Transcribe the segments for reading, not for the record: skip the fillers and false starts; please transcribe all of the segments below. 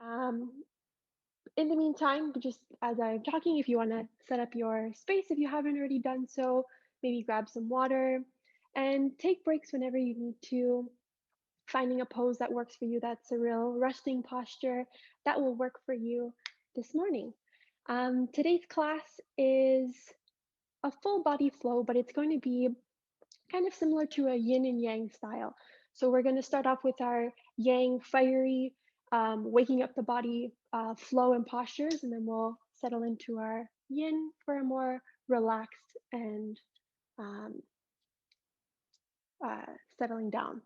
Um, in the meantime, just as I'm talking, if you want to set up your space, if you haven't already done so, maybe grab some water and take breaks whenever you need to, finding a pose that works for you, that's a real resting posture that will work for you this morning. Today's class is a full body flow, but it's going to be kind of similar to a yin and yang style. So we're going to start off with our yang fiery, waking up the body flow and postures, and then we'll settle into our yin for a more relaxed and um, settling down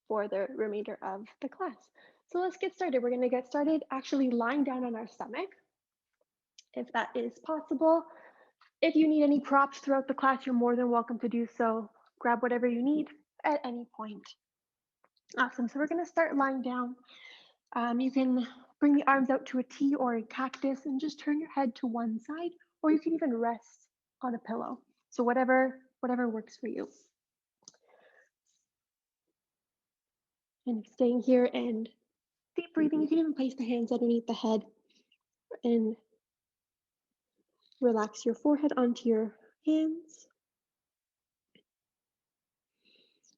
for the remainder of the class. So let's get started. We're going to get started actually lying down on our stomach, if that is possible. If you need any props throughout the class, you're more than welcome to do so. Grab whatever you need at any point. Awesome. So we're going to start lying down. You can bring the arms out to a T or a cactus and just turn your head to one side, or you can even rest on a pillow. So whatever works for you. And staying here and deep breathing. You can even place the hands underneath the head and relax your forehead onto your hands.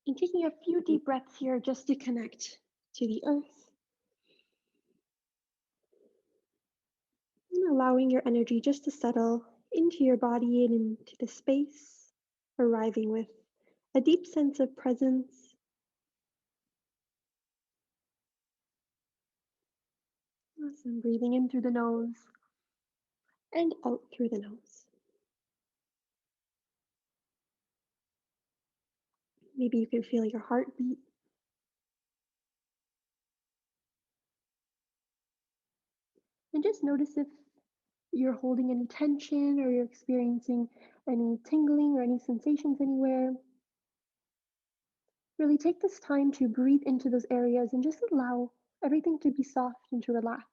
And taking a few deep breaths here just to connect to the earth. And allowing your energy just to settle into your body and into the space, arriving with a deep sense of presence. Awesome. Breathing in through the nose and out through the nose. Maybe you can feel your heartbeat. And just notice if you're holding any tension or you're experiencing any tingling or any sensations anywhere. Really take this time to breathe into those areas and just allow everything to be soft and to relax.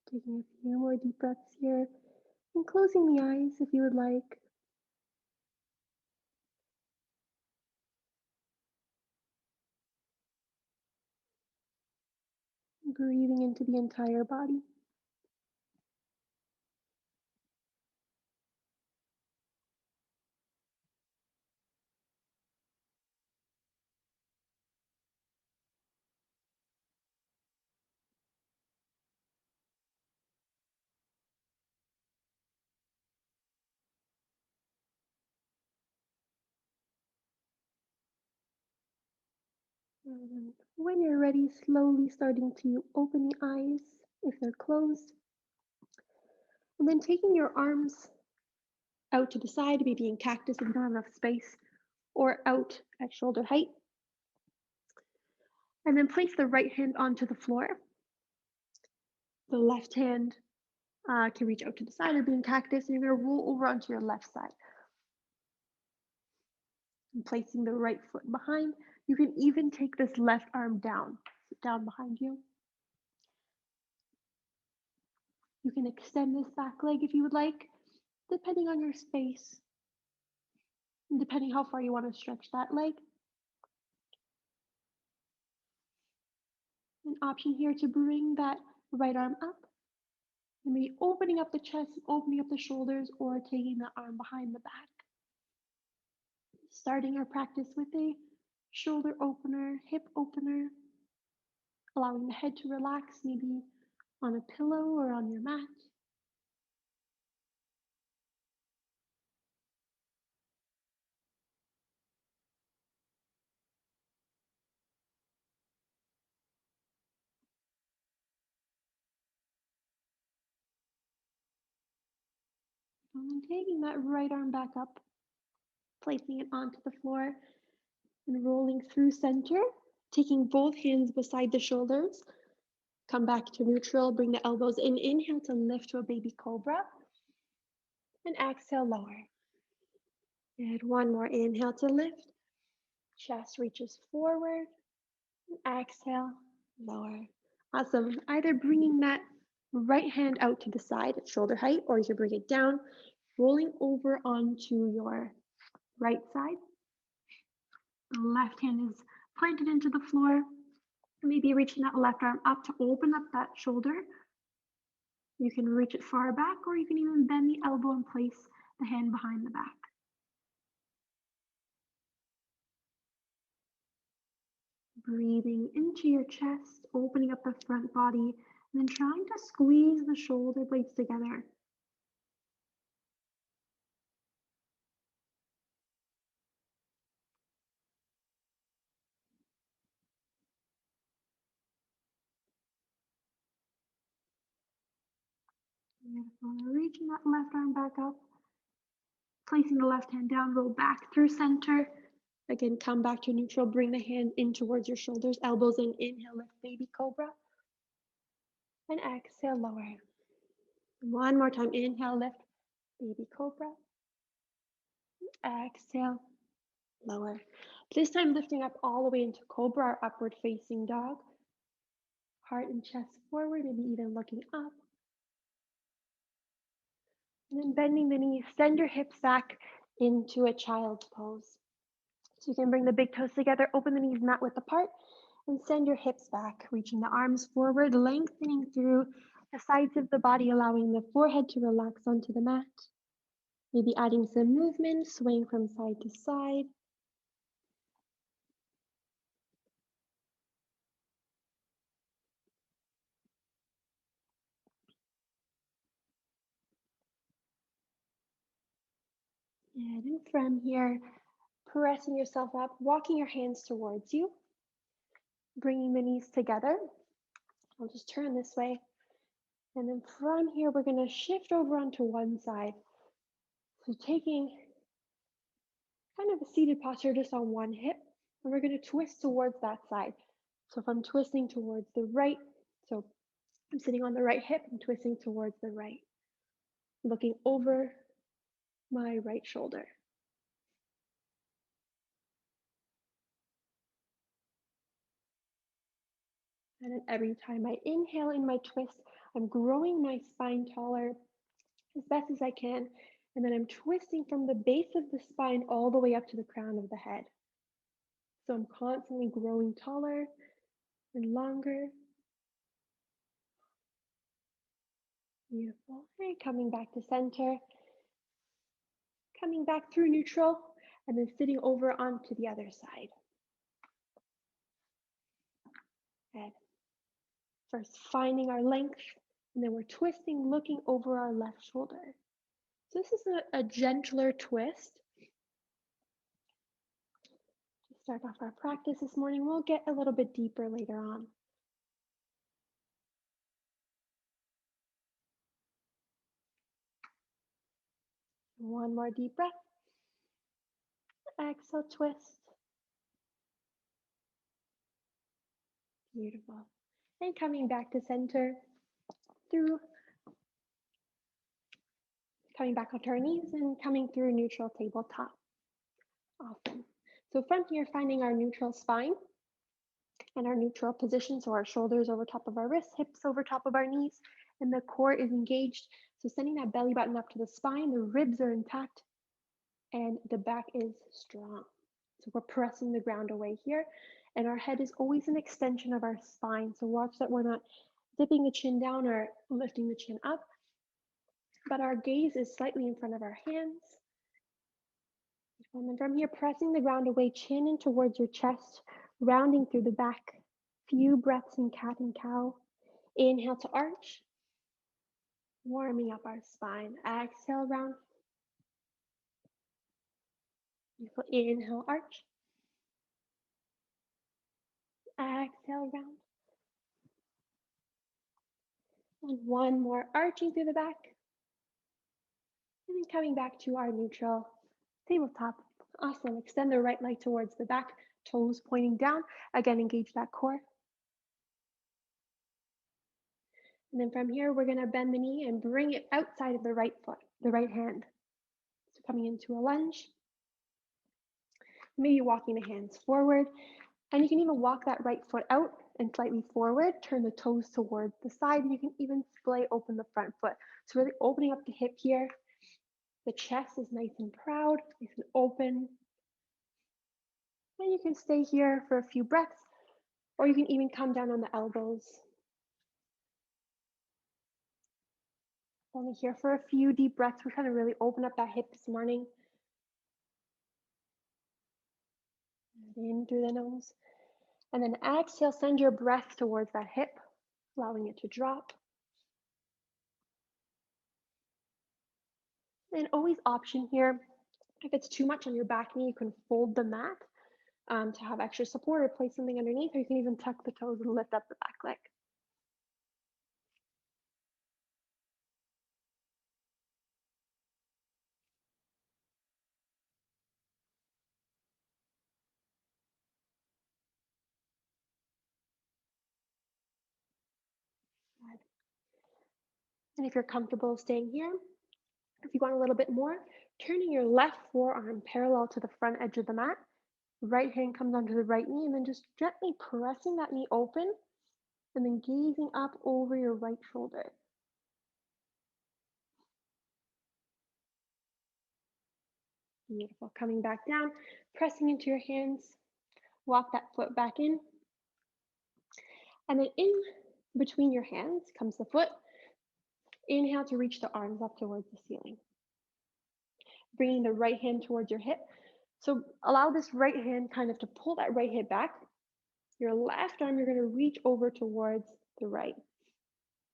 Taking a few more deep breaths here and closing the eyes if you would like. Breathing into the entire body. And when you're ready, slowly starting to open the eyes if they're closed. And then taking your arms out to the side, maybe in cactus if you don't have enough space, or out at shoulder height. And then place the right hand onto the floor. The left hand can reach out to the side or be in cactus, and you're going to roll over onto your left side. And placing the right foot behind, you can even take this left arm down, down behind you. You can extend this back leg if you would like, depending on your space, and depending how far you want to stretch that leg. An option here to bring that right arm up, and maybe opening up the chest, opening up the shoulders, or taking the arm behind the back. Starting our practice with a shoulder opener, hip opener, allowing the head to relax, maybe on a pillow or on your mat. And then taking that right arm back up, placing it onto the floor and rolling through center, taking both hands beside the shoulders. Come back to neutral, bring the elbows in. Inhale to lift to a baby cobra. And exhale, lower. And one more inhale to lift. Chest reaches forward. Exhale, lower. Awesome. Either bringing that right hand out to the side at shoulder height, or you can bring it down, rolling over onto your right side. The left hand is planted into the floor. Maybe reaching that left arm up to open up that shoulder. You can reach it far back, or you can even bend the elbow and place the hand behind the back. Breathing into your chest, opening up the front body, and then trying to squeeze the shoulder blades together. Beautiful. Reaching that left arm back up, placing the left hand down, roll back through center. Again, come back to neutral, bring the hand in towards your shoulders, elbows in, inhale, lift, baby cobra. And exhale, lower. One more time, inhale, lift, baby cobra. Exhale, lower. This time lifting up all the way into cobra, our upward facing dog. Heart and chest forward, maybe even looking up. And then bending the knees, send your hips back into a child's pose. So you can bring the big toes together, open the knees mat width apart, and send your hips back, reaching the arms forward, lengthening through the sides of the body, allowing the forehead to relax onto the mat. Maybe adding some movement, swaying from side to side. And then from here, pressing yourself up, walking your hands towards you, bringing the knees together. I'll just turn this way. And then from here, we're going to shift over onto one side. So taking kind of a seated posture just on one hip, and we're going to twist towards that side. So if I'm twisting towards the right, so I'm sitting on the right hip, I'm twisting towards the right, looking over my right shoulder. And then every time I inhale in my twist, I'm growing my spine taller as best as I can. And then I'm twisting from the base of the spine all the way up to the crown of the head. So I'm constantly growing taller and longer. Beautiful. And coming back to center, coming back through neutral, and then sitting over onto the other side. And first finding our length, and then we're twisting, looking over our left shoulder. So this is a gentler twist. To start off our practice this morning, we'll get a little bit deeper later on. One more deep breath. Exhale, twist. Beautiful. And coming back to center through, coming back onto our knees and coming through neutral tabletop. Awesome. So from here, finding our neutral spine and our neutral position. So our shoulders over top of our wrists, hips over top of our knees, and the core is engaged. So sending that belly button up to the spine, the ribs are intact, and the back is strong. So we're pressing the ground away here, and our head is always an extension of our spine. So watch that we're not dipping the chin down or lifting the chin up, but our gaze is slightly in front of our hands. And then from here, pressing the ground away, chin in towards your chest, rounding through the back. Few breaths in cat and cow. Inhale to arch, warming up our spine. Exhale, round. Beautiful. Inhale, arch. Exhale, round. And one more, arching through the back. And then coming back to our neutral tabletop. Awesome. Extend the right leg towards the back, toes pointing down. Again, engage that core. And then from here, we're going to bend the knee and bring it outside of the right foot, the right hand. So coming into a lunge. Maybe walking the hands forward. And you can even walk that right foot out and slightly forward, turn the toes towards the side, and you can even splay open the front foot. So really opening up the hip here. The chest is nice and proud, nice and open. And you can stay here for a few breaths, or you can even come down on the elbows. Only here for a few deep breaths. We're trying to really open up that hip this morning. In through the nose. And then exhale, send your breath towards that hip, allowing it to drop. And always option here. If it's too much on your back knee, you can fold the mat to have extra support or place something underneath, or you can even tuck the toes and lift up the back leg. And if you're comfortable staying here, if you want a little bit more, turning your left forearm parallel to the front edge of the mat, right hand comes onto the right knee, and then just gently pressing that knee open, and then gazing up over your right shoulder. Beautiful. Coming back down, pressing into your hands, walk that foot back in, and then in between your hands comes the foot. Inhale to reach the arms up towards the ceiling. Bringing the right hand towards your hip. So allow this right hand kind of to pull that right hip back. Your left arm, you're going to reach over towards the right.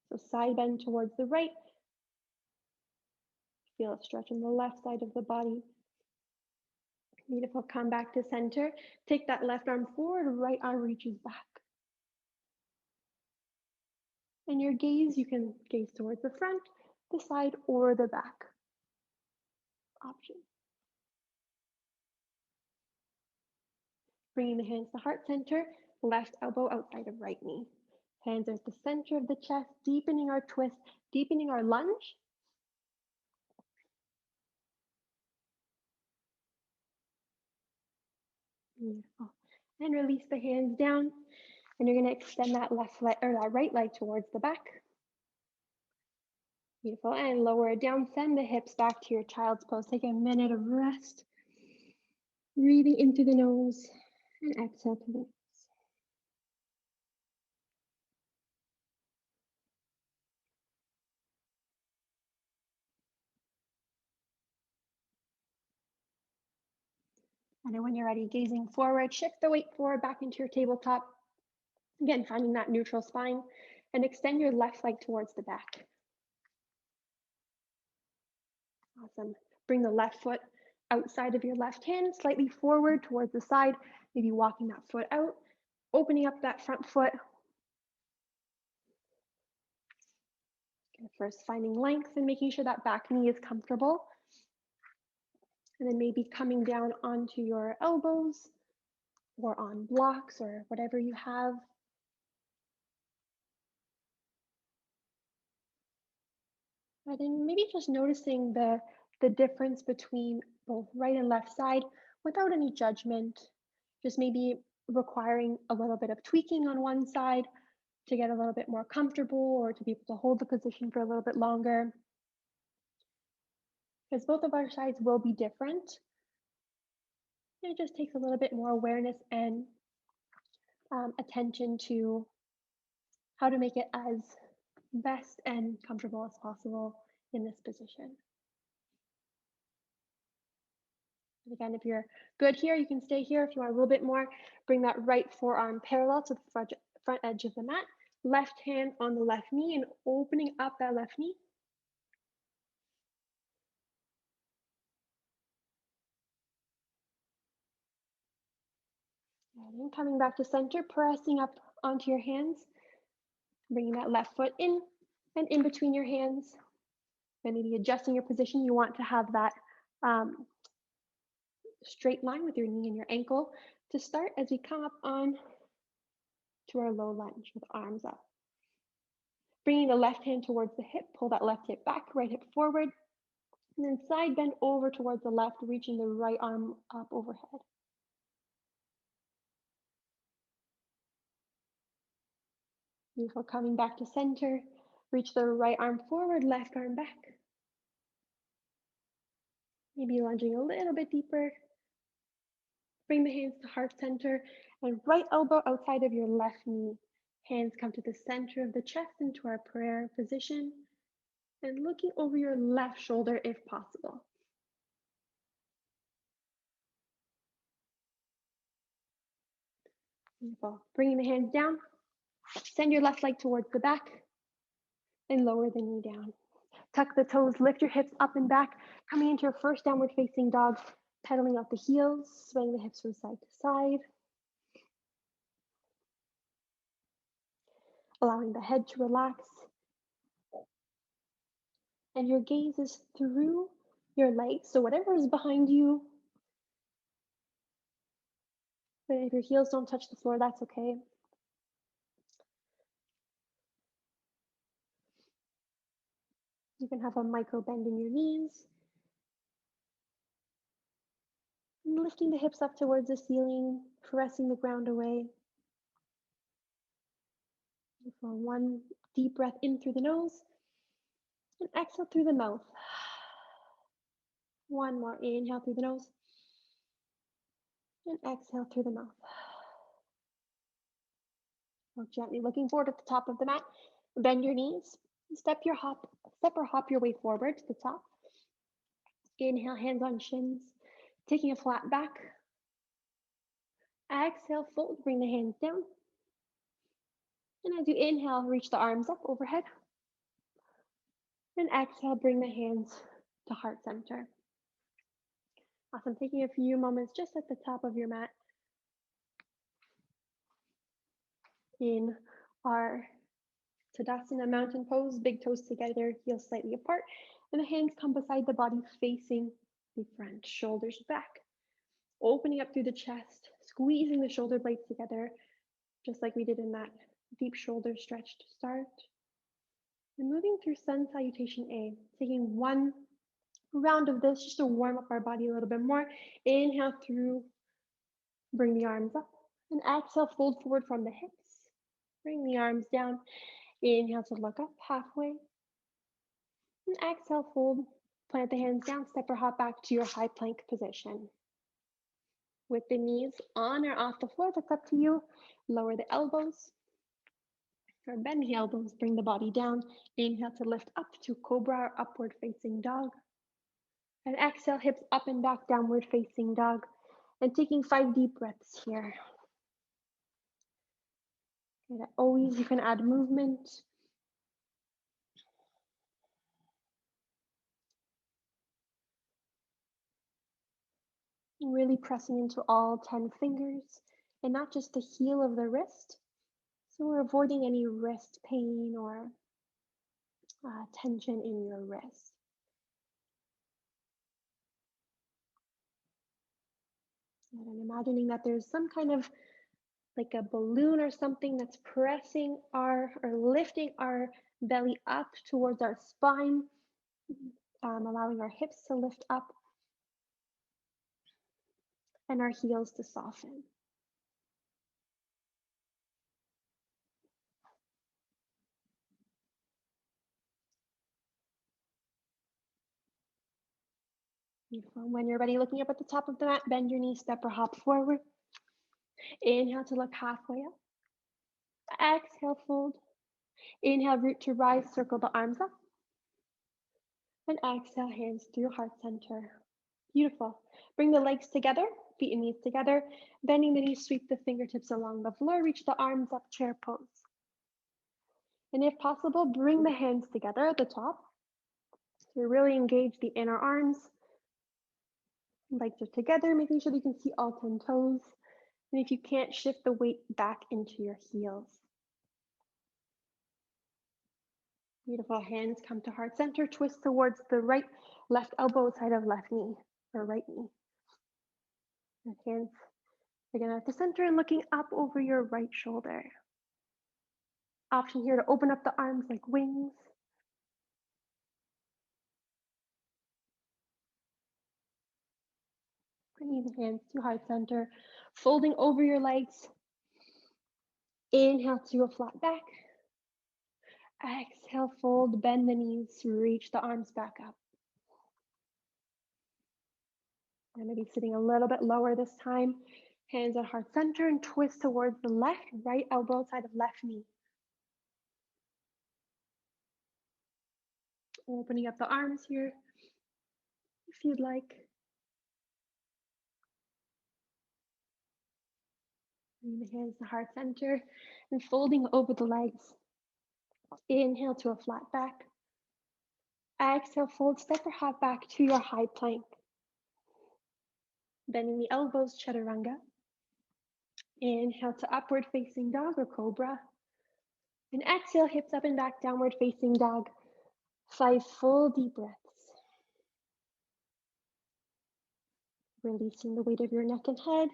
So side bend towards the right. Feel a stretch on the left side of the body. Beautiful. Come back to center. Take that left arm forward, right arm reaches back. And your gaze, you can gaze towards the front, the side, or the back. Option. Bringing the hands to heart center, left elbow outside of right knee. Hands are at the center of the chest, deepening our twist, deepening our lunge. Beautiful. And release the hands down. And you're going to extend that left leg or that right leg towards the back. Beautiful. And lower it down. Send the hips back to your child's pose. Take a minute of rest. Breathing into the nose and exhale to the nose. And then when you're ready, gazing forward, shift the weight forward back into your tabletop. Again, finding that neutral spine, and extend your left leg towards the back. Awesome. Bring the left foot outside of your left hand, slightly forward towards the side, maybe walking that foot out, opening up that front foot. First, finding length and making sure that back knee is comfortable. And then maybe coming down onto your elbows or on blocks or whatever you have. And then maybe just noticing the difference between both right and left side without any judgment. Just maybe requiring a little bit of tweaking on one side to get a little bit more comfortable or to be able to hold the position for a little bit longer. Because both of our sides will be different. It just takes a little bit more awareness and attention to how to make it as best and comfortable as possible in this position. And again, if you're good here, you can stay here. If you want a little bit more, bring that right forearm parallel to the front edge of the mat. Left hand on the left knee and opening up that left knee. And then coming back to center, pressing up onto your hands. Bringing that left foot in and in between your hands. And maybe adjusting your position. You want to have that straight line with your knee and your ankle to start as we come up on to our low lunge with arms up. Bringing the left hand towards the hip, pull that left hip back, right hip forward, and then side bend over towards the left, reaching the right arm up overhead. Beautiful. Coming back to center. Reach the right arm forward, left arm back. Maybe lunging a little bit deeper. Bring the hands to heart center and right elbow outside of your left knee. Hands come to the center of the chest into our prayer position and looking over your left shoulder if possible. Beautiful. Bringing the hands down, send your left leg towards the back and lower the knee down. Tuck the toes, lift your hips up and back, coming into your first downward facing dog, pedaling out the heels, swaying the hips from side to side, allowing the head to relax, and your gaze is through your legs. So whatever is behind you, but if your heels don't touch the floor, that's okay. You can have a micro bend in your knees, and lifting the hips up towards the ceiling, pressing the ground away. For one deep breath in through the nose and exhale through the mouth. One more inhale through the nose and exhale through the mouth. Now gently looking forward at the top of the mat. Bend your knees. Step or hop your way forward to the top. Inhale, hands on shins, taking a flat back. Exhale, fold, bring the hands down. And as you inhale, reach the arms up overhead. And exhale, bring the hands to heart center. Awesome. Taking a few moments just at the top of your mat in our Tadasana mountain pose, big toes together, heels slightly apart, and the hands come beside the body facing the front, shoulders back, opening up through the chest, squeezing the shoulder blades together, just like we did in that deep shoulder stretch to start. And moving through Sun Salutation A, taking one round of this just to warm up our body a little bit more. Inhale through, bring the arms up, and exhale, fold forward from the hips. Bring the arms down. Inhale to look up halfway. And exhale, fold. Plant the hands down, step or hop back to your high plank position. With the knees on or off the floor, that's up to you. Lower the elbows. Or bend the elbows, bring the body down. Inhale to lift up to cobra or upward facing dog. And exhale, hips up and back, downward facing dog. And taking 5 deep breaths here. Okay, always you can add movement. Really pressing into all 10 fingers and not just the heel of the wrist. So we're avoiding any wrist pain or tension in your wrist. And I'm imagining that there's some kind of like a balloon or something that's pressing or lifting our belly up towards our spine, allowing our hips to lift up and our heels to soften. Beautiful. When you're ready, looking up at the top of the mat, bend your knees, step or hop forward. Inhale to look halfway up. Exhale, fold. Inhale, root to rise, circle the arms up. And exhale, hands through heart center. Beautiful. Bring the legs together, feet and knees together. Bending the knees, sweep the fingertips along the floor, reach the arms up, chair pose. And if possible, bring the hands together at the top. So you really engage the inner arms. Legs are together, making sure that you can see all 10 toes. And if you can't, shift the weight back into your heels. Beautiful. Hands come to heart center. Twist towards the right, left elbow side of left knee or right knee. And hands again at the center and looking up over your right shoulder. Option here to open up the arms like wings. Bringing the hands to heart center, folding over your legs. Inhale to a flat back. Exhale, fold, bend the knees, reach the arms back up. And maybe sitting a little bit lower this time. Hands at heart center and twist towards the left, right elbow, side of left knee. Opening up the arms here if you'd like. Bring the hands to heart center and folding over the legs. Inhale to a flat back. Exhale, fold, step or hop back to your high plank. Bending the elbows, chaturanga. Inhale to upward facing dog or cobra. And exhale, hips up and back, downward facing dog. 5 full deep breaths. Releasing the weight of your neck and head.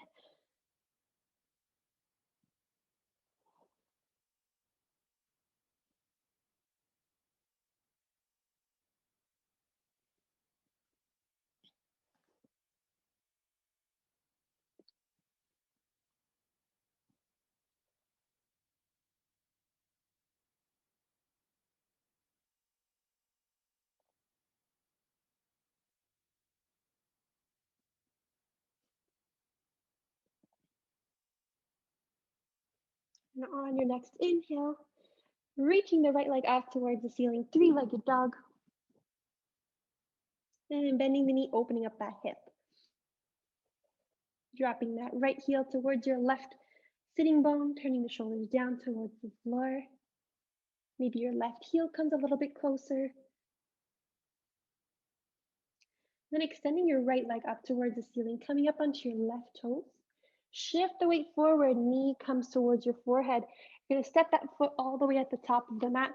And on your next inhale, reaching the right leg up towards the ceiling, 3-legged dog. And bending the knee, opening up that hip. Dropping that right heel towards your left sitting bone, turning the shoulders down towards the floor. Maybe your left heel comes a little bit closer. Then extending your right leg up towards the ceiling, coming up onto your left toes. Shift the weight forward, knee comes towards your forehead. You're gonna step that foot all the way at the top of the mat.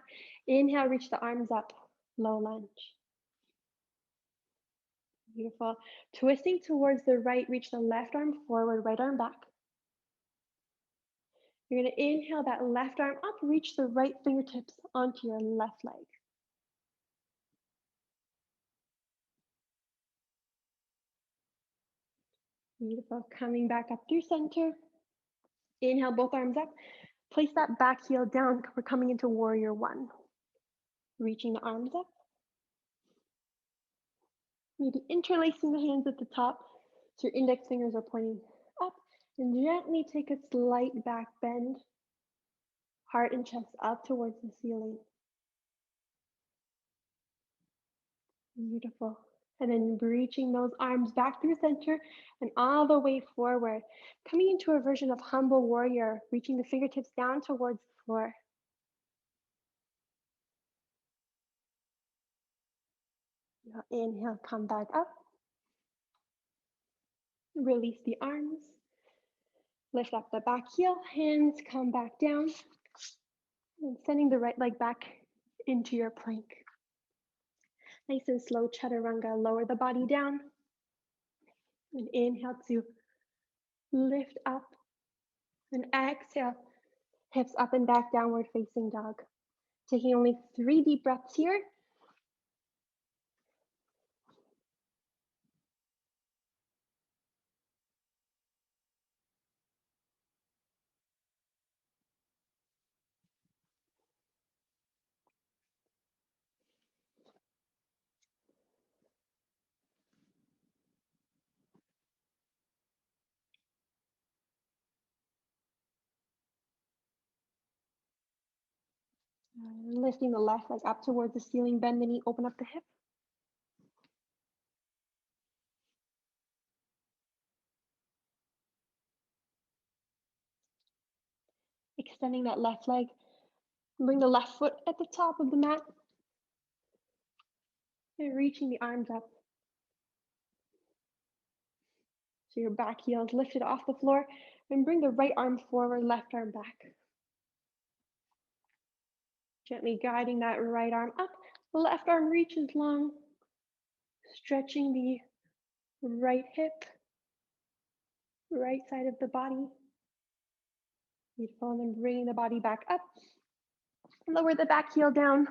Inhale, reach the arms up, low lunge. Beautiful. Twisting towards the right, reach the left arm forward, right arm back. You're gonna inhale that left arm up, reach the right fingertips onto your left leg. Beautiful. Coming back up through center. Inhale, both arms up. Place that back heel down. We're coming into warrior one. Reaching the arms up. Maybe interlacing the hands at the top so your index fingers are pointing up. And gently take a slight back bend. Heart and chest up towards the ceiling. Beautiful. And then reaching those arms back through center and all the way forward. Coming into a version of humble warrior, reaching the fingertips down towards the floor. Now inhale, come back up. Release the arms. Lift up the back heel, hands come back down. And sending the right leg back into your plank. Nice and slow chaturanga, lower the body down. And inhale to lift up. And exhale, hips up and back, downward facing dog. Taking only 3 deep breaths here. Lifting the left leg up towards the ceiling, bend the knee, open up the hip. Extending that left leg. Bring the left foot at the top of the mat. And reaching the arms up. So your back heel is lifted off the floor. And bring the right arm forward, left arm back. Gently guiding that right arm up. The left arm reaches long. Stretching the right hip, right side of the body. Beautiful. And then bringing the body back up. Lower the back heel down.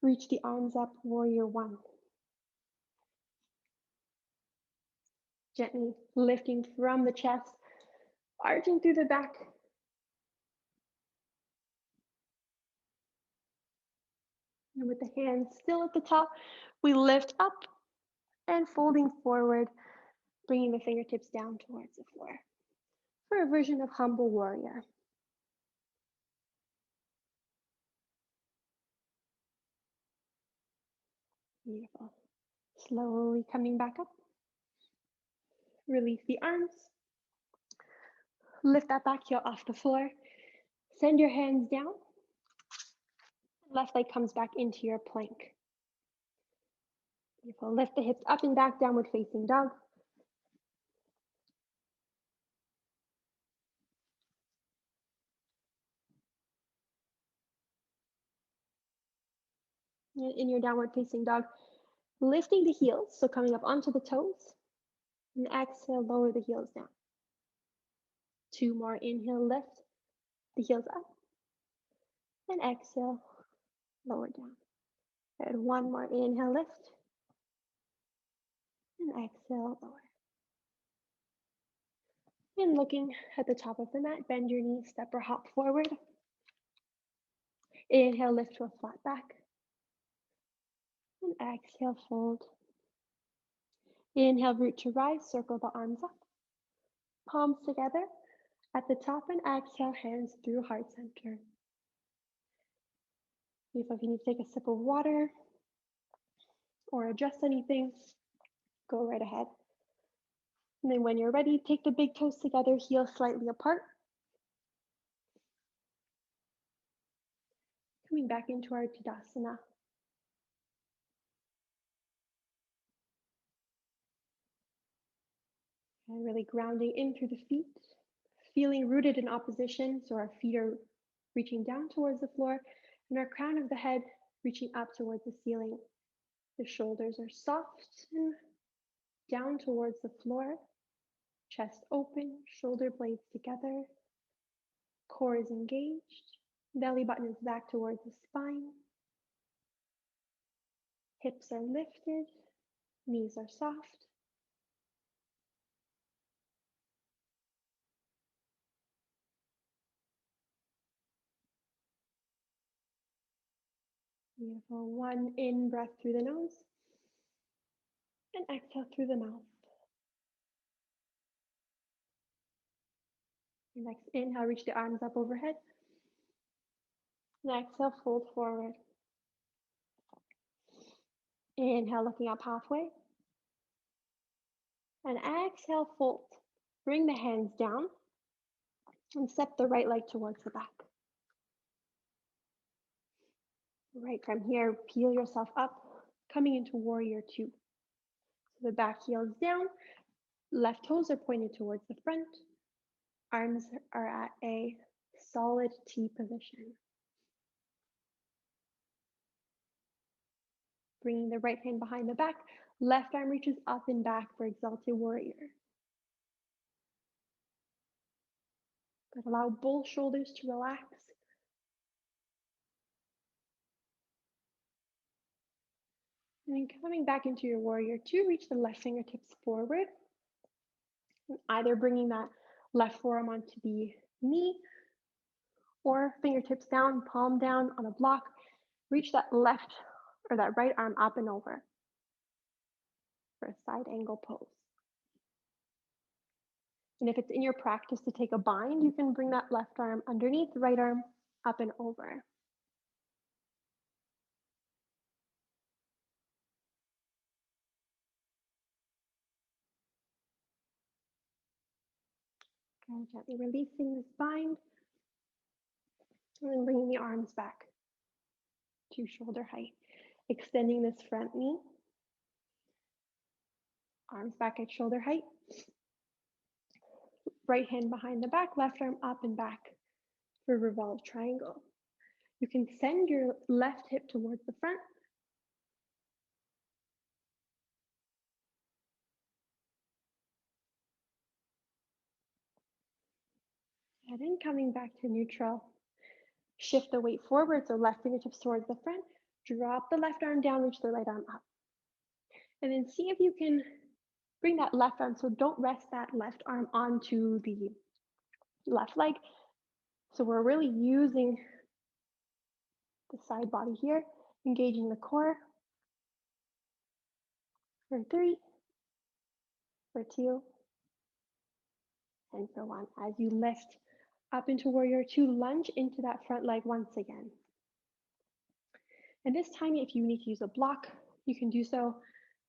Reach the arms up, warrior one. Gently lifting from the chest, arching through the back. And with the hands still at the top, we lift up and folding forward, bringing the fingertips down towards the floor for a version of humble warrior. Beautiful. Slowly coming back up. Release the arms. Lift that back heel off the floor. Send your hands down. Left leg comes back into your plank. Beautiful. Lift the hips up and back, downward facing dog. In your downward facing dog, lifting the heels, so coming up onto the toes, and exhale, lower the heels down. 2 more, inhale, lift the heels up, and exhale, lower down. And 1 more, inhale, lift, and exhale, lower. And looking at the top of the mat, bend your knees, step or hop forward. Inhale, lift to a flat back, and exhale, fold. Inhale, root to rise, circle the arms up, palms together at the top, and exhale, hands through heart center. If you need to take a sip of water or adjust anything, go right ahead. And then when you're ready, take the big toes together, heels slightly apart. Coming back into our Tadasana. And really grounding in through the feet, feeling rooted in opposition, so our feet are reaching down towards the floor, and our crown of the head reaching up towards the ceiling. The shoulders are soft and down towards the floor, chest open, shoulder blades together, core is engaged, belly button is back towards the spine, hips are lifted, knees are soft. Beautiful. 1 in breath through the nose, and exhale through the mouth. Next inhale, reach the arms up overhead. And exhale, fold forward. Inhale, looking up halfway. And exhale, fold. Bring the hands down and step the right leg towards the back. Right from here, peel yourself up, coming into warrior 2. So the back heel is down, left toes are pointed towards the front. Arms are at a solid T position. Bringing the right hand behind the back, left arm reaches up and back for exalted warrior. But allow both shoulders to relax. And then coming back into your warrior 2, reach the left fingertips forward. Either bringing that left forearm onto the knee or fingertips down, palm down on a block. Reach that left or that right arm up and over for a side angle pose. And if it's in your practice to take a bind, you can bring that left arm underneath, right arm up and over. Okay, gently releasing this bind, and then bringing the arms back to shoulder height. Extending this front knee, arms back at shoulder height. Right hand behind the back, left arm up and back for revolved triangle. You can send your left hip towards the front. And then coming back to neutral. Shift the weight forward, so left fingertips towards the front. Drop the left arm down, reach the right arm up. And then see if you can bring that left arm, so don't rest that left arm onto the left leg. So we're really using the side body here. Engaging the core for 3, for 2, and for 1. As you lift up into warrior 2, lunge into that front leg once again. And this time, if you need to use a block, you can do so.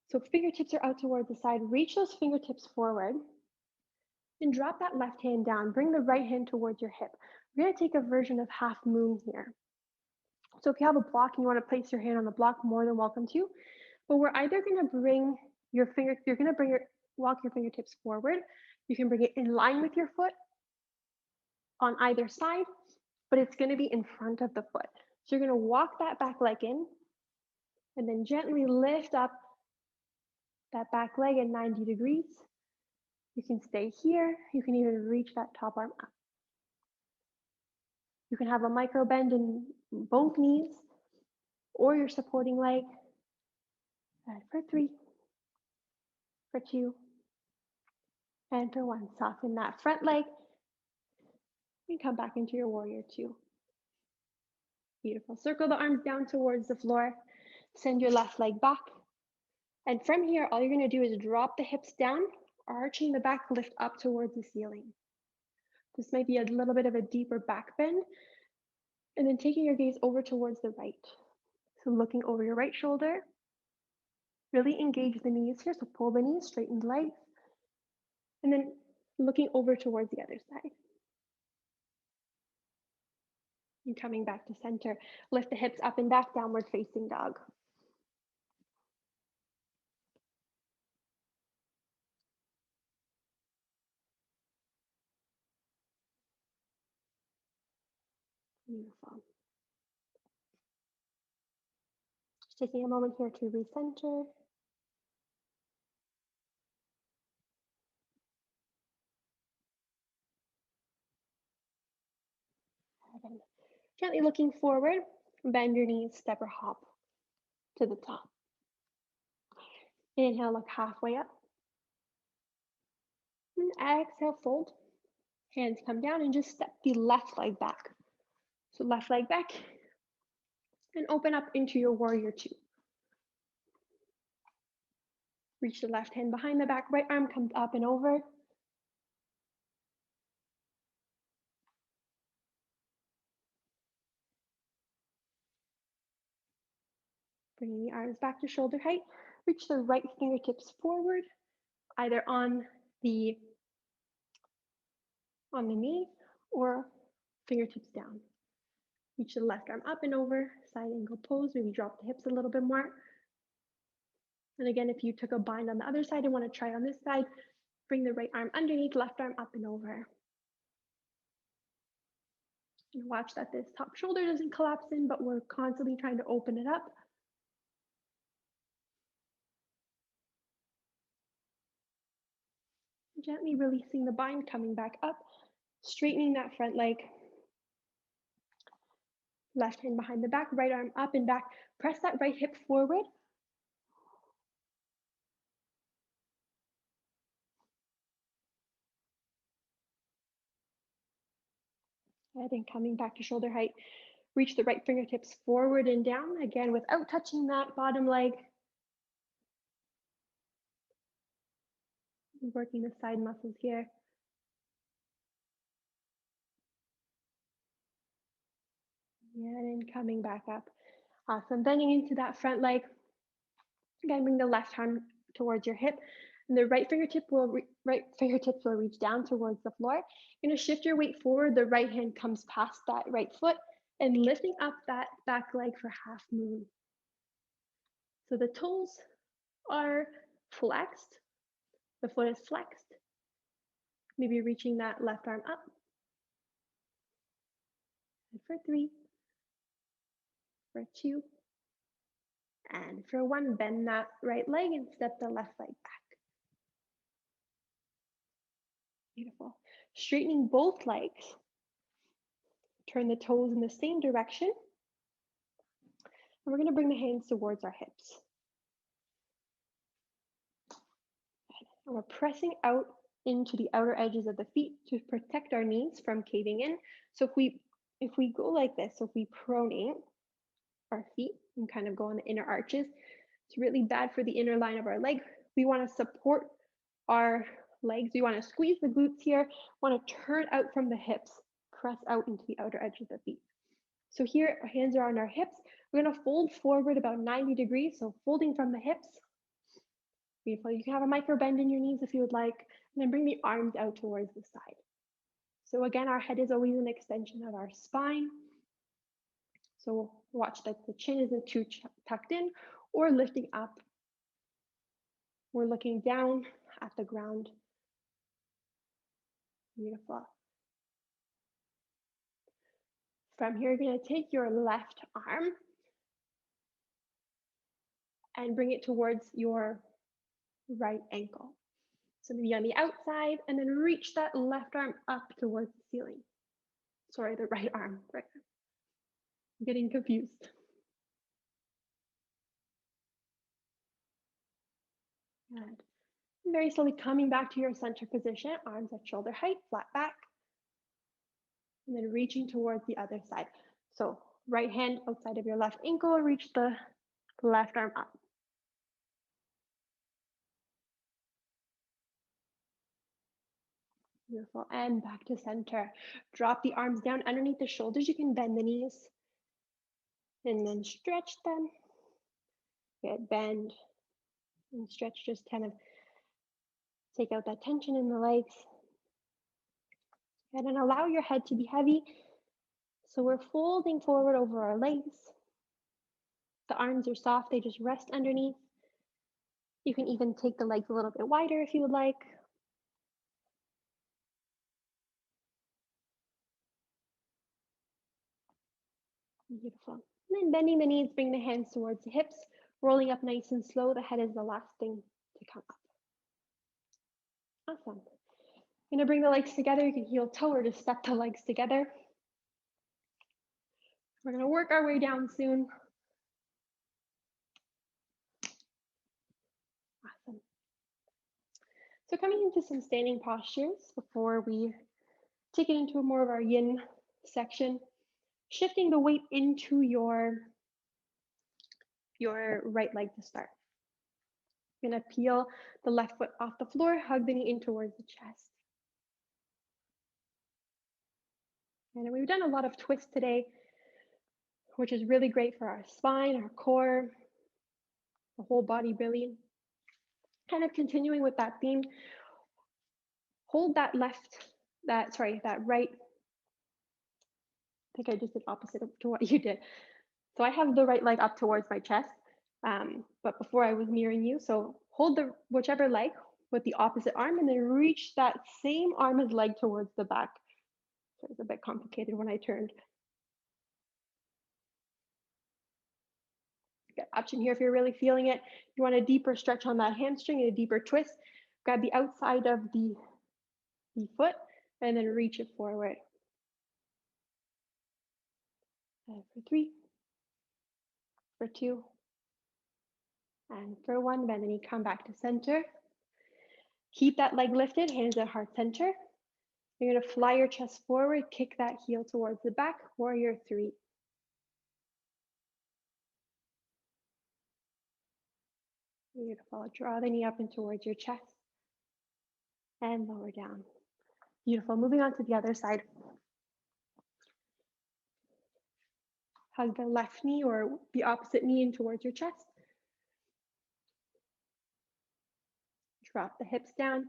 So fingertips are out towards the side. Reach those fingertips forward and drop that left hand down. Bring the right hand towards your hip. We're going to take a version of half moon here. So if you have a block and you want to place your hand on the block, more than welcome to. But we're either going to bring your walk your fingertips forward. You can bring it in line with your foot on either side, but it's going to be in front of the foot. So you're going to walk that back leg in and then gently lift up that back leg at 90 degrees. You can stay here. You can even reach that top arm up. You can have a micro bend in both knees or your supporting leg. And for 3, for 2, and for 1. Soften that front leg and come back into your warrior 2. Beautiful. Circle the arms down towards the floor. Send your left leg back. And from here, all you're going to do is drop the hips down, arching the back, lift up towards the ceiling. This might be a little bit of a deeper back bend. And then taking your gaze over towards the right. So looking over your right shoulder. Really engage the knees here. So pull the knees, straighten the legs. And then looking over towards the other side. And coming back to center. Lift the hips up and back, downward facing dog. Beautiful. Just taking a moment here to recenter. And gently looking forward, bend your knees, step or hop to the top. Inhale, look halfway up. And exhale, fold. Hands come down and just step the left leg back. So left leg back and open up into your warrior 2. Reach the left hand behind the back, right arm comes up and over. Bringing the arms back to shoulder height. Reach the right fingertips forward, either on the knee or fingertips down. Reach the left arm up and over, side angle pose, maybe drop the hips a little bit more. And again, if you took a bind on the other side and want to try on this side, bring the right arm underneath, left arm up and over. And watch that this top shoulder doesn't collapse in, but we're constantly trying to open it up. Gently releasing the bind, coming back up, straightening that front leg. Left hand behind the back, right arm up and back. Press that right hip forward. And then coming back to shoulder height. Reach the right fingertips forward and down, again, without touching that bottom leg. Working the side muscles here. And then coming back up. Awesome. Bending into that front leg. Again, bring the left arm towards your hip. And the right fingertips will reach down towards the floor. You're going to shift your weight forward. The right hand comes past that right foot and lifting up that back leg for half moon. So the toes are flexed. The foot is flexed. Maybe reaching that left arm up. And for 3, for 2, and for 1, bend that right leg and step the left leg back. Beautiful. Straightening both legs. Turn the toes in the same direction. And we're going to bring the hands towards our hips. And we're pressing out into the outer edges of the feet to protect our knees from caving in. So if we go like this, so if we pronate our feet, and kind of go on the inner arches. It's really bad for the inner line of our leg. We want to support our legs. We want to squeeze the glutes here, want to turn out from the hips, press out into the outer edge of the feet. So here, our hands are on our hips. We're going to fold forward about 90 degrees, so folding from the hips. Beautiful. You can have a micro bend in your knees if you would like, and then bring the arms out towards the side. So again, our head is always an extension of our spine. So watch that the chin isn't too tucked in or lifting up. We're looking down at the ground. Beautiful. From here, you're going to take your left arm and bring it towards your right ankle. So maybe on the outside, and then reach that left arm up towards the ceiling. Sorry, the right arm. Right. I'm getting confused. Good. Very slowly coming back to your center position, arms at shoulder height, flat back. And then reaching towards the other side. So right hand outside of your left ankle, reach the left arm up. Beautiful, and back to center. Drop the arms down underneath the shoulders. You can bend the knees and then stretch them. Good, bend and stretch, just kind of take out that tension in the legs. And then allow your head to be heavy. So we're folding forward over our legs. The arms are soft, they just rest underneath. You can even take the legs a little bit wider if you would like. Beautiful. And then bending the knees, bring the hands towards the hips, rolling up nice and slow. The head is the last thing to come up. Awesome. You're gonna bring the legs together. You can heel toe or just step the legs together. We're gonna work our way down soon. Awesome. So coming into some standing postures before we take it into more of our yin section, shifting the weight into your right leg to start. You're gonna peel the left foot off the floor, hug the knee in towards the chest. And we've done a lot of twists today, which is really great for our spine, our core, the whole body really. Kind of continuing with that theme, hold that right, I think I just did opposite to what you did. So I have the right leg up towards my chest, but before I was mirroring you. So hold the whichever leg with the opposite arm and then reach that same arm as leg towards the back. So it was a bit complicated when I turned. Good option here if you're really feeling it. You want a deeper stretch on that hamstring and a deeper twist. Grab the outside of the foot and then reach it forward. And for 3, for 2, and for 1. Bend the knee, come back to center. Keep that leg lifted, hands at heart center. You're gonna fly your chest forward, kick that heel towards the back, warrior 3. Beautiful, draw the knee up and towards your chest and lower down. Beautiful, moving on to the other side. Hug the left knee or the opposite knee in towards your chest. Drop the hips down.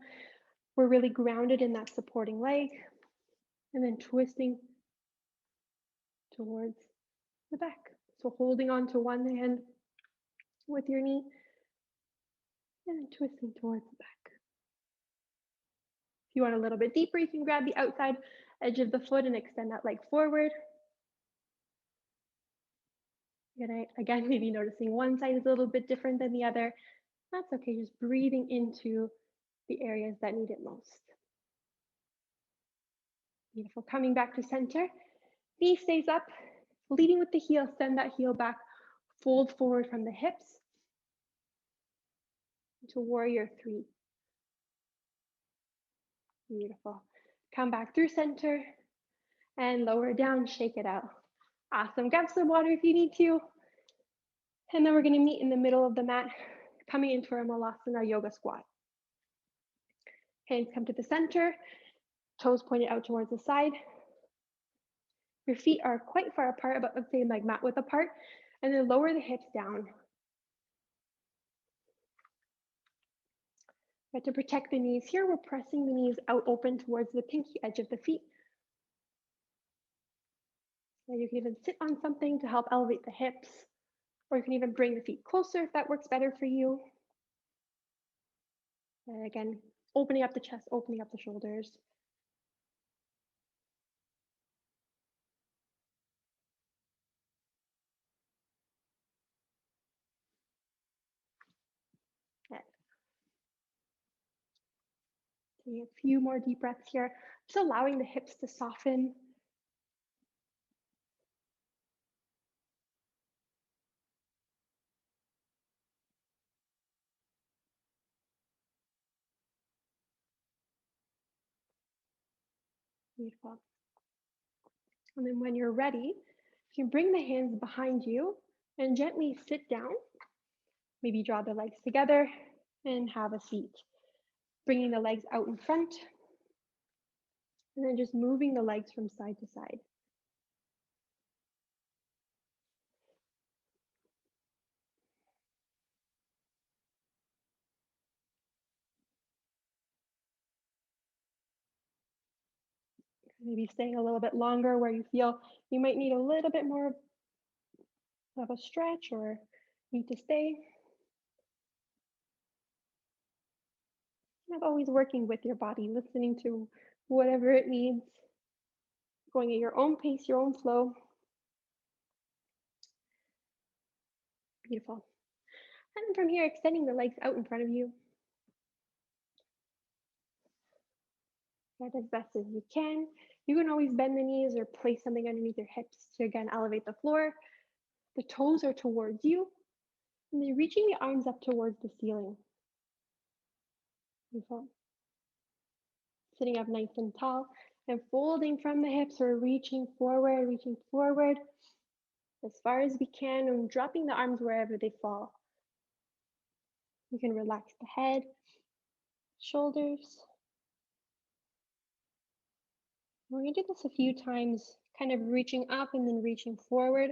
We're really grounded in that supporting leg. And then twisting towards the back. So holding on to one hand with your knee and then twisting towards the back. If you want a little bit deeper, you can grab the outside edge of the foot and extend that leg forward. Good. Again, maybe noticing one side is a little bit different than the other. That's okay, just breathing into the areas that need it most. Beautiful, coming back to center. Knee stays up, leading with the heel, send that heel back, fold forward from the hips to warrior 3. Beautiful. Come back through center and lower down, shake it out. Awesome, grab some water if you need to. And then we're going to meet in the middle of the mat, coming into our Malasana yoga squat. Hands come to the center, toes pointed out towards the side. Your feet are quite far apart, about let's say like mat width apart, and then lower the hips down. But to protect the knees here, we're pressing the knees out open towards the pinky edge of the feet. And you can even sit on something to help elevate the hips, or you can even bring the feet closer if that works better for you. And again, opening up the chest, opening up the shoulders. Good. Taking a few more deep breaths here, just allowing the hips to soften. Beautiful. And then when you're ready, you can bring the hands behind you and gently sit down. Maybe draw the legs together and have a seat. Bringing the legs out in front, and then just moving the legs from side to side. Maybe staying a little bit longer where you feel you might need a little bit more of a stretch or need to stay. Kind of always working with your body, listening to whatever it needs, going at your own pace, your own flow. Beautiful. And from here, extending the legs out in front of you. Get as best as you can. You can always bend the knees or place something underneath your hips to again elevate the floor. The toes are towards you, and then reaching the arms up towards the ceiling. Beautiful. Sitting up nice and tall and folding from the hips or reaching forward as far as we can and dropping the arms wherever they fall. You can relax the head, shoulders. We're going to do this a few times, kind of reaching up and then reaching forward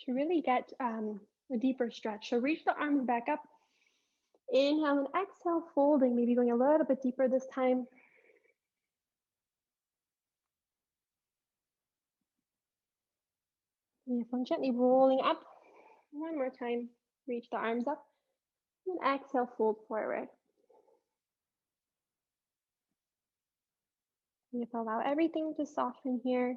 to really get a deeper stretch. So reach the arms back up. Inhale and exhale, folding, maybe going a little bit deeper this time. Beautiful. Gently rolling up. One more time. Reach the arms up. And exhale, fold forward. Beautiful. Allow everything to soften here.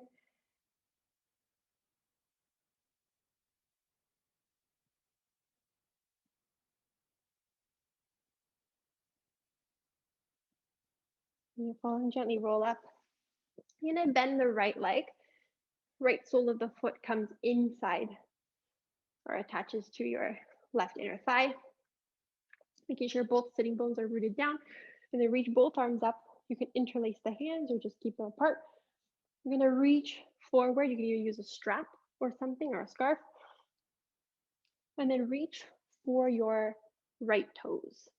Beautiful. And gently roll up. You're going to bend the right leg. Right sole of the foot comes inside or attaches to your left inner thigh. Making sure both sitting bones are rooted down. And then reach both arms up. You can interlace the hands or just keep them apart. You're going to reach forward. You can either use a strap or something or a scarf. And then reach for your right toes.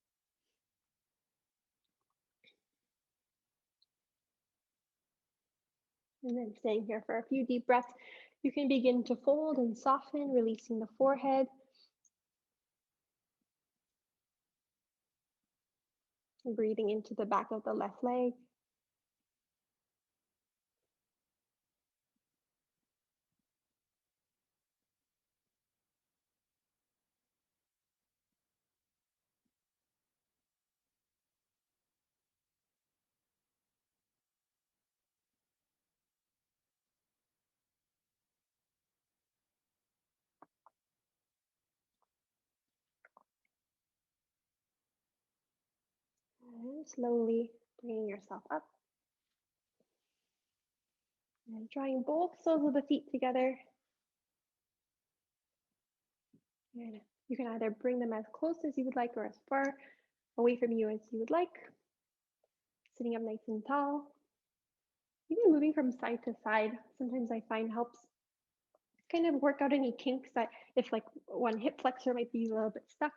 And then staying here for a few deep breaths. You can begin to fold and soften, releasing the forehead. Breathing into the back of the left leg. And slowly bringing yourself up. And drawing both soles of the feet together. And you can either bring them as close as you would like or as far away from you as you would like. Sitting up nice and tall. Even moving from side to side, sometimes I find helps kind of work out any kinks that if like one hip flexor might be a little bit stuck.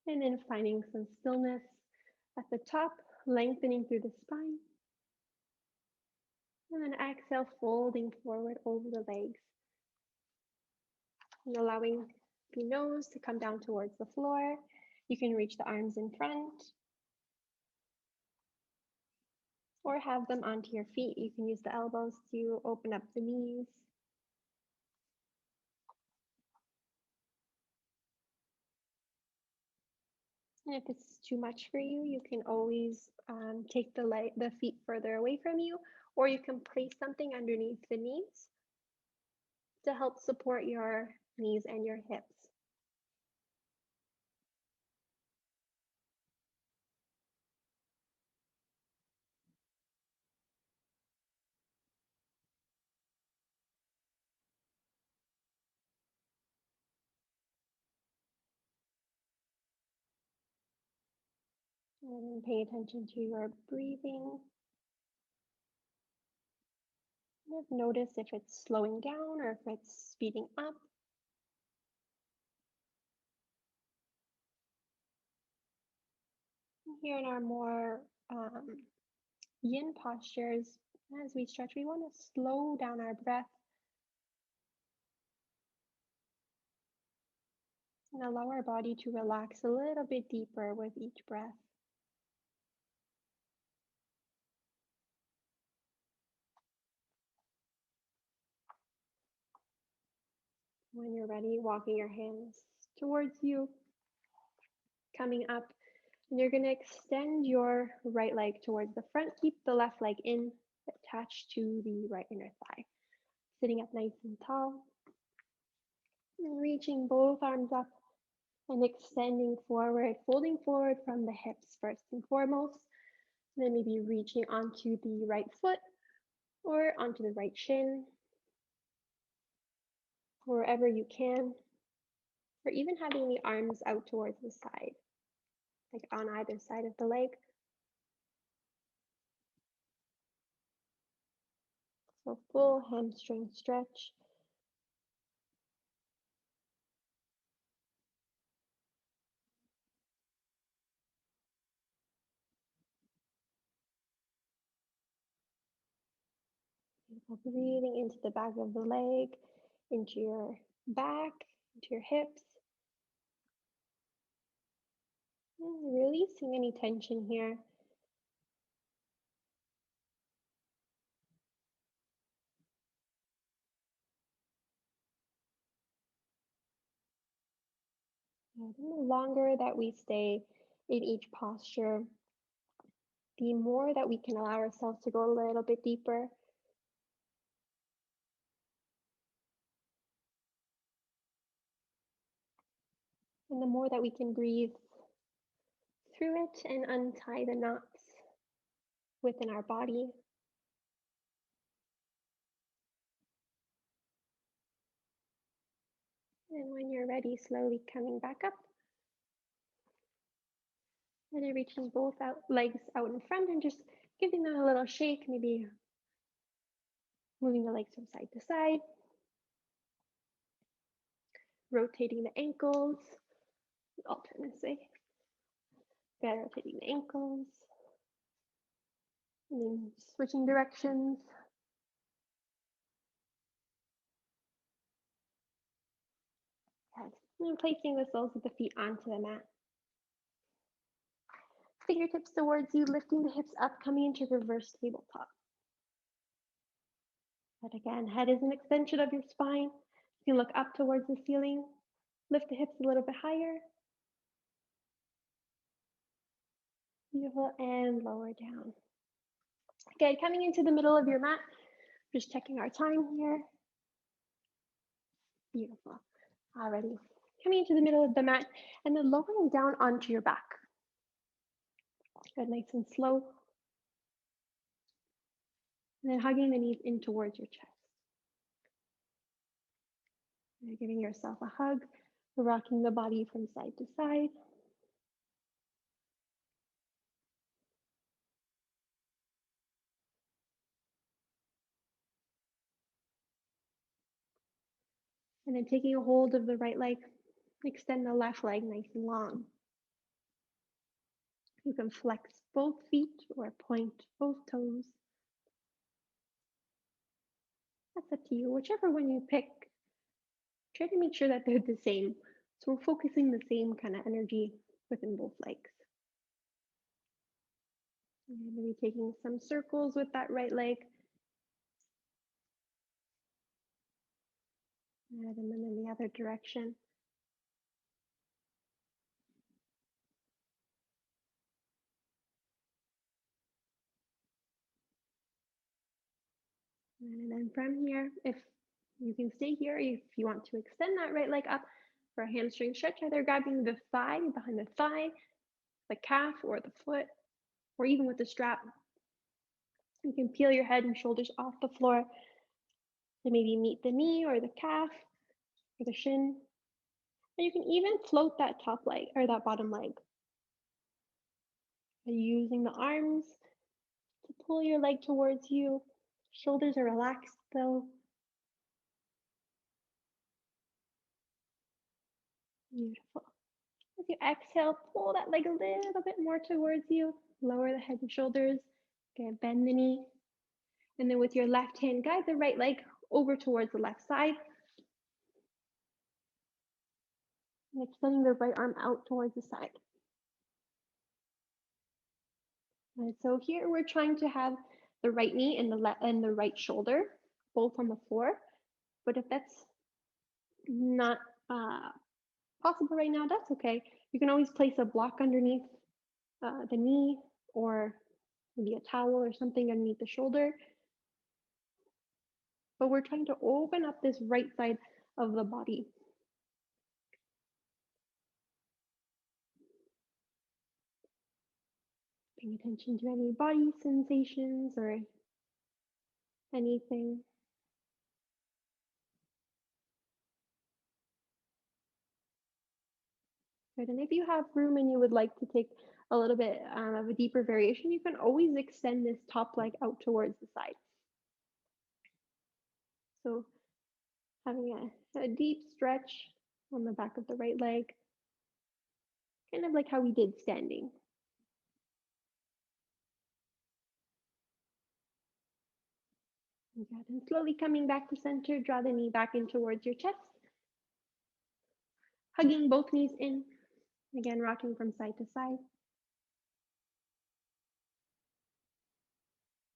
And then finding some stillness at the top, lengthening through the spine. And then exhale, folding forward over the legs. And allowing the nose to come down towards the floor. You can reach the arms in front or have them onto your feet. You can use the elbows to open up the knees. And if it's too much for you, you can always take the feet further away from you, or you can place something underneath the knees to help support your knees and your hips. And pay attention to your breathing. Notice if it's slowing down or if it's speeding up. Here in our more yin postures, as we stretch, we want to slow down our breath and allow our body to relax a little bit deeper with each breath. When you're ready, walking your hands towards you, coming up, and you're going to extend your right leg towards the front. Keep the left leg in, attached to the right inner thigh. Sitting up nice and tall, and reaching both arms up and extending forward, folding forward from the hips first and foremost. And then maybe reaching onto the right foot or onto the right shin, wherever you can, or even having the arms out towards the side, like on either side of the leg. So full hamstring stretch. Beautiful. Breathing into the back of the leg, into your back, into your hips. And releasing any tension here. And the longer that we stay in each posture, the more that we can allow ourselves to go a little bit deeper. And the more that we can breathe through it and untie the knots within our body. And when you're ready, slowly coming back up. And then reaching both legs out in front and just giving them a little shake, maybe moving the legs from side to side. Rotating the ankles, alternately. Yeah, rotating the ankles. And then switching directions. Good. And then placing the soles of the feet onto the mat. Fingertips towards you, lifting the hips up, coming into reverse tabletop. But again, head is an extension of your spine. You can look up towards the ceiling, lift the hips a little bit higher. Beautiful, and lower down. Good, coming into the middle of your mat, just checking our time here. Beautiful, alrighty. Coming into the middle of the mat, and then lowering down onto your back. Good, nice and slow. And then hugging the knees in towards your chest. And giving yourself a hug, rocking the body from side to side. And then taking a hold of the right leg, extend the left leg nice and long. You can flex both feet or point both toes. That's up to you. Whichever one you pick, try to make sure that they're the same. So we're focusing the same kind of energy within both legs. And maybe taking some circles with that right leg. And then in the other direction. And then from here, if you can stay here, if you want to extend that right leg up for a hamstring stretch, either grabbing the thigh, behind the thigh, the calf or the foot, or even with the strap. You can peel your head and shoulders off the floor to maybe meet the knee or the calf or the shin. And you can even float that top leg or that bottom leg by using the arms to pull your leg towards you. Shoulders are relaxed though. Beautiful. As you exhale, pull that leg a little bit more towards you. Lower the head and shoulders. Okay, bend the knee. And then with your left hand, guide the right leg over towards the left side. And extending the right arm out towards the side. And so here we're trying to have the right knee and the right shoulder both on the floor. But if that's not possible right now, that's okay. You can always place a block underneath the knee or maybe a towel or something underneath the shoulder. But we're trying to open up this right side of the body. Paying attention to any body sensations or anything. Good. And if you have room and you would like to take a little bit of a deeper variation, you can always extend this top leg out towards the side. So having a deep stretch on the back of the right leg, kind of like how we did standing. Good. And slowly coming back to center, draw the knee back in towards your chest. Hugging both knees in. Again, rocking from side to side.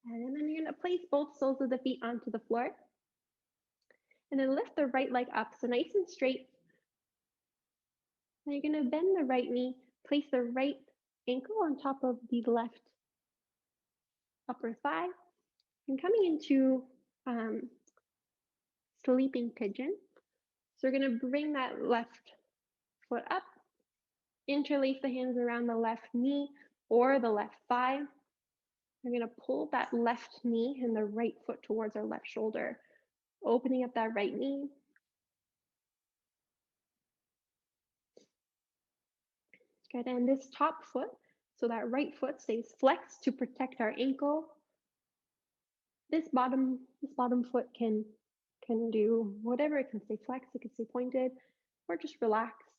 And then you're going to place both soles of the feet onto the floor. And then lift the right leg up, so nice and straight. Now you're going to bend the right knee, place the right ankle on top of the left upper thigh, and coming into sleeping pigeon. So we're going to bring that left foot up, interlace the hands around the left knee or the left thigh. We're going to pull that left knee and the right foot towards our left shoulder, opening up that right knee. Good, and this top foot, so that right foot stays flexed to protect our ankle. This bottom foot can do whatever. It can stay flexed, it can stay pointed, or just relaxed.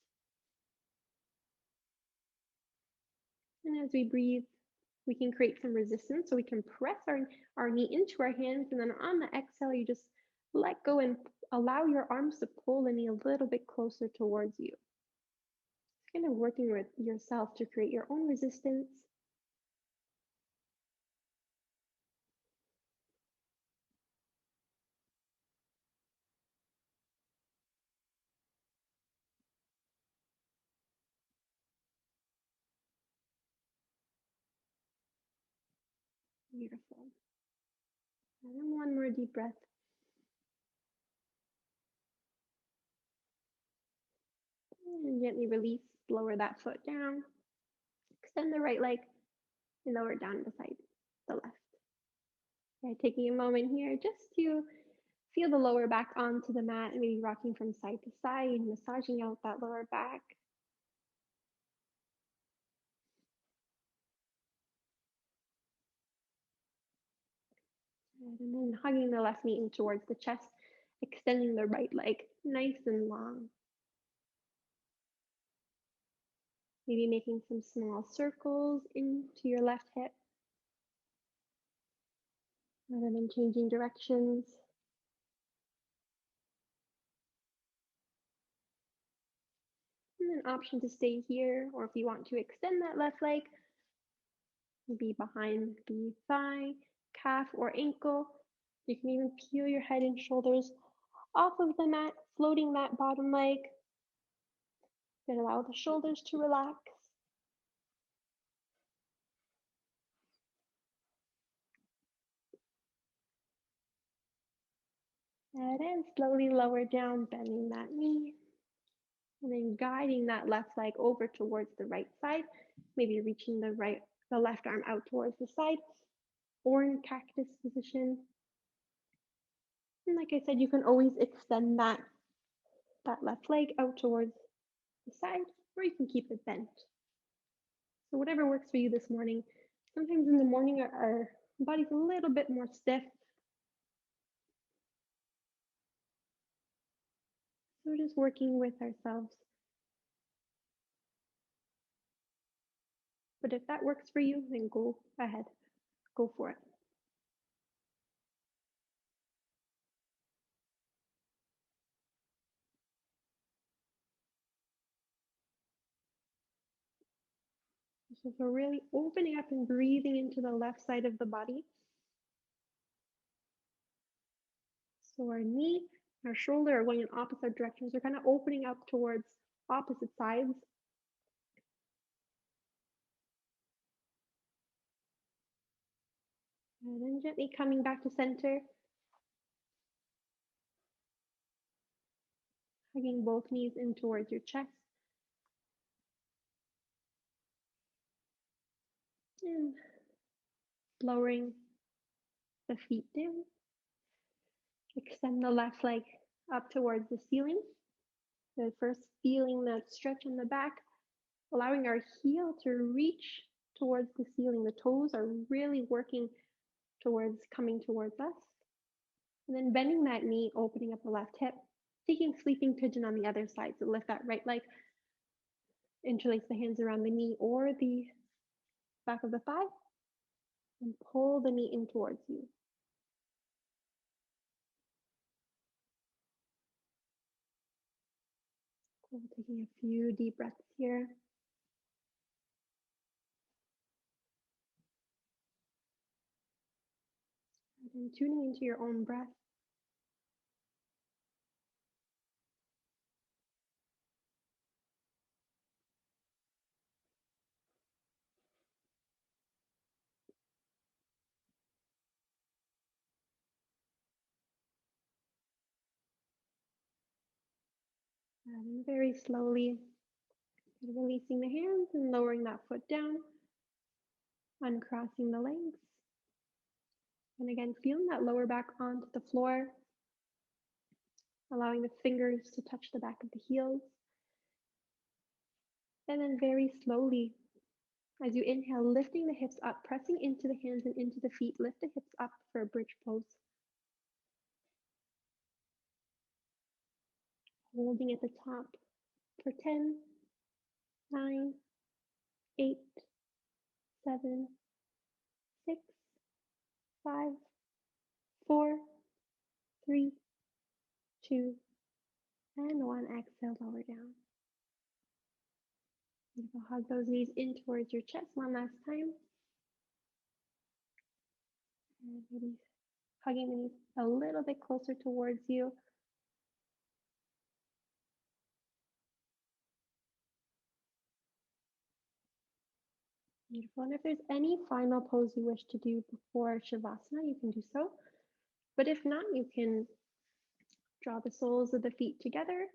And as we breathe, we can create some resistance. So we can press our knee into our hands, and then on the exhale, you just let go and allow your arms to pull the knee a little bit closer towards you. Kind of working with yourself to create your own resistance. Beautiful. And then one more deep breath. And gently release, lower that foot down. Extend the right leg and lower it down beside the left. Okay, taking a moment here just to feel the lower back onto the mat, maybe rocking from side to side, massaging out that lower back. And then hugging the left knee in towards the chest. extending the right leg nice and long. Maybe making some small circles into your left hip rather than changing directions. And an option to stay here, or if you want to extend that left leg, maybe behind the thigh, calf, or ankle. You can even peel your head and shoulders off of the mat, floating that bottom leg. Then allow the shoulders to relax. And then slowly lower down, bending that knee. And then guiding that left leg over towards the right side, maybe reaching the left arm out towards the side, or in cactus position. And like I said, you can always extend that left leg out towards the side, or you can keep it bent. So whatever works for you this morning. Sometimes in the morning our body's a little bit more stiff. So we're just working with ourselves. But if that works for you, then go ahead, go for it. So we're really opening up and breathing into the left side of the body. So our knee, our shoulder are going in opposite directions. We're kind of opening up towards opposite sides. And then gently coming back to center. Hugging both knees in towards your chest. And lowering the feet down. Extend the left leg up towards the ceiling. So first feeling that stretch in the back, allowing our heel to reach towards the ceiling. The toes are really working towards coming towards us. And then bending that knee, opening up the left hip, taking sleeping pigeon on the other side. So lift that right leg, interlace the hands around the knee or the back of the thigh, and pull the knee in towards you. Cool. Taking a few deep breaths here. And tuning into your own breath. And very slowly releasing the hands and lowering that foot down, uncrossing the legs. And again, feeling that lower back onto the floor, allowing the fingers to touch the back of the heels. And then very slowly, as you inhale, lifting the hips up, pressing into the hands and into the feet. Lift the hips up for a bridge pose. Holding at the top for 10, 9, 8, 7, 6, 5, 4, 3, 2, and 1. Exhale, lower down. Beautiful. Hug those knees in towards your chest one last time. And maybe hugging the knees a little bit closer towards you. Beautiful. And if there's any final pose you wish to do before Shavasana, you can do so. But if not, you can draw the soles of the feet together.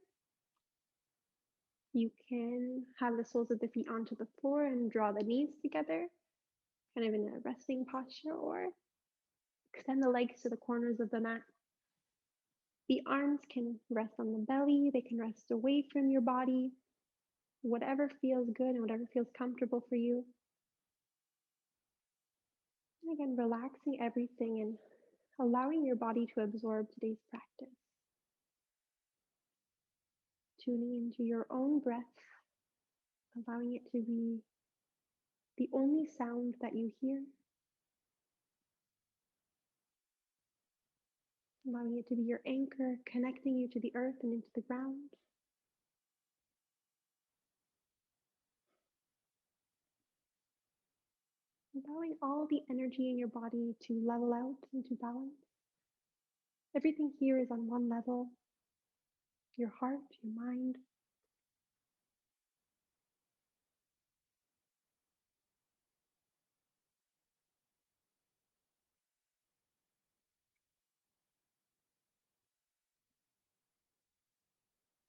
You can have the soles of the feet onto the floor and draw the knees together, kind of in a resting posture, or extend the legs to the corners of the mat. The arms can rest on the belly, they can rest away from your body, whatever feels good and whatever feels comfortable for you. And again, relaxing everything and allowing your body to absorb today's practice. tuning into your own breath, allowing it to be the only sound that you hear, allowing it to be your anchor, connecting you to the earth and into the ground. Allowing all the energy in your body to level out into balance. Everything here is on one level, your heart, your mind.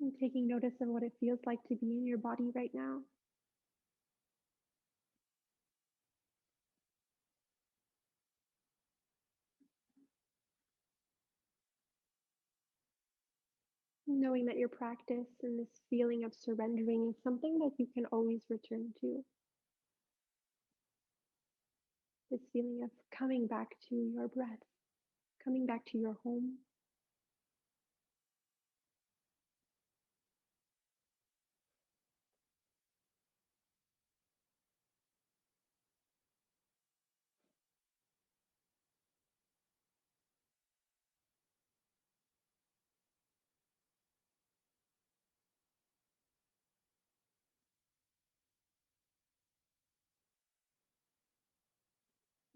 And taking notice of what it feels like to be in your body right now. Knowing that your practice and this feeling of surrendering is something that you can always return to. This feeling of coming back to your breath, coming back to your home.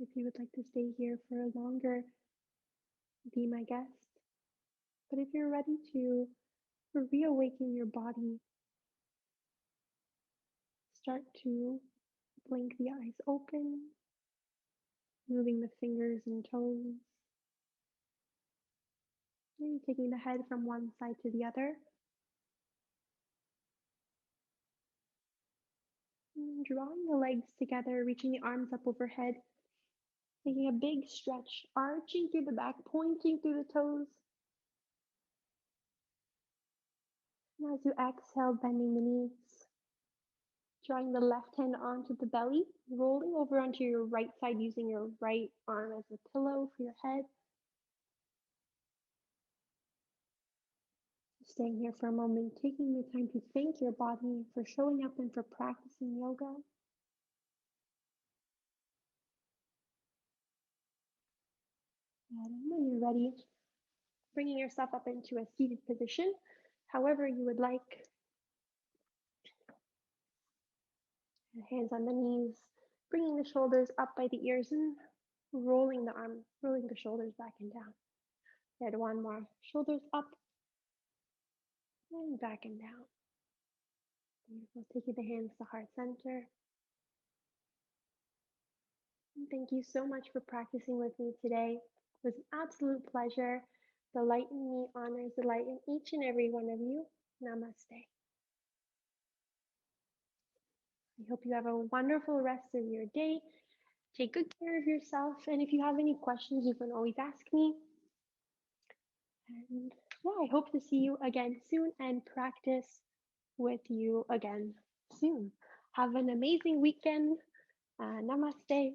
If you would like to stay here for longer, be my guest. But if you're ready to reawaken your body, start to blink the eyes open, moving the fingers and toes, maybe taking the head from one side to the other, and drawing the legs together, reaching the arms up overhead, taking a big stretch, arching through the back, pointing through the toes. And as you exhale, bending the knees, drawing the left hand onto the belly, rolling over onto your right side using your right arm as a pillow for your head. Staying here for a moment, taking the time to thank your body for showing up and for practicing yoga. And when you're ready, bringing yourself up into a seated position, however you would like. Hands on the knees, bringing the shoulders up by the ears and rolling the shoulders back and down. Good, one more. Shoulders up and back and down. Beautiful. Taking the hands to heart center. And thank you so much for practicing with me today. It was an absolute pleasure. The light in me honors the light in each and every one of you. Namaste. I hope you have a wonderful rest of your day. Take good care of yourself. And if you have any questions, you can always ask me. And yeah, I hope to see you again soon and practice with you again soon. Have an amazing weekend. Namaste.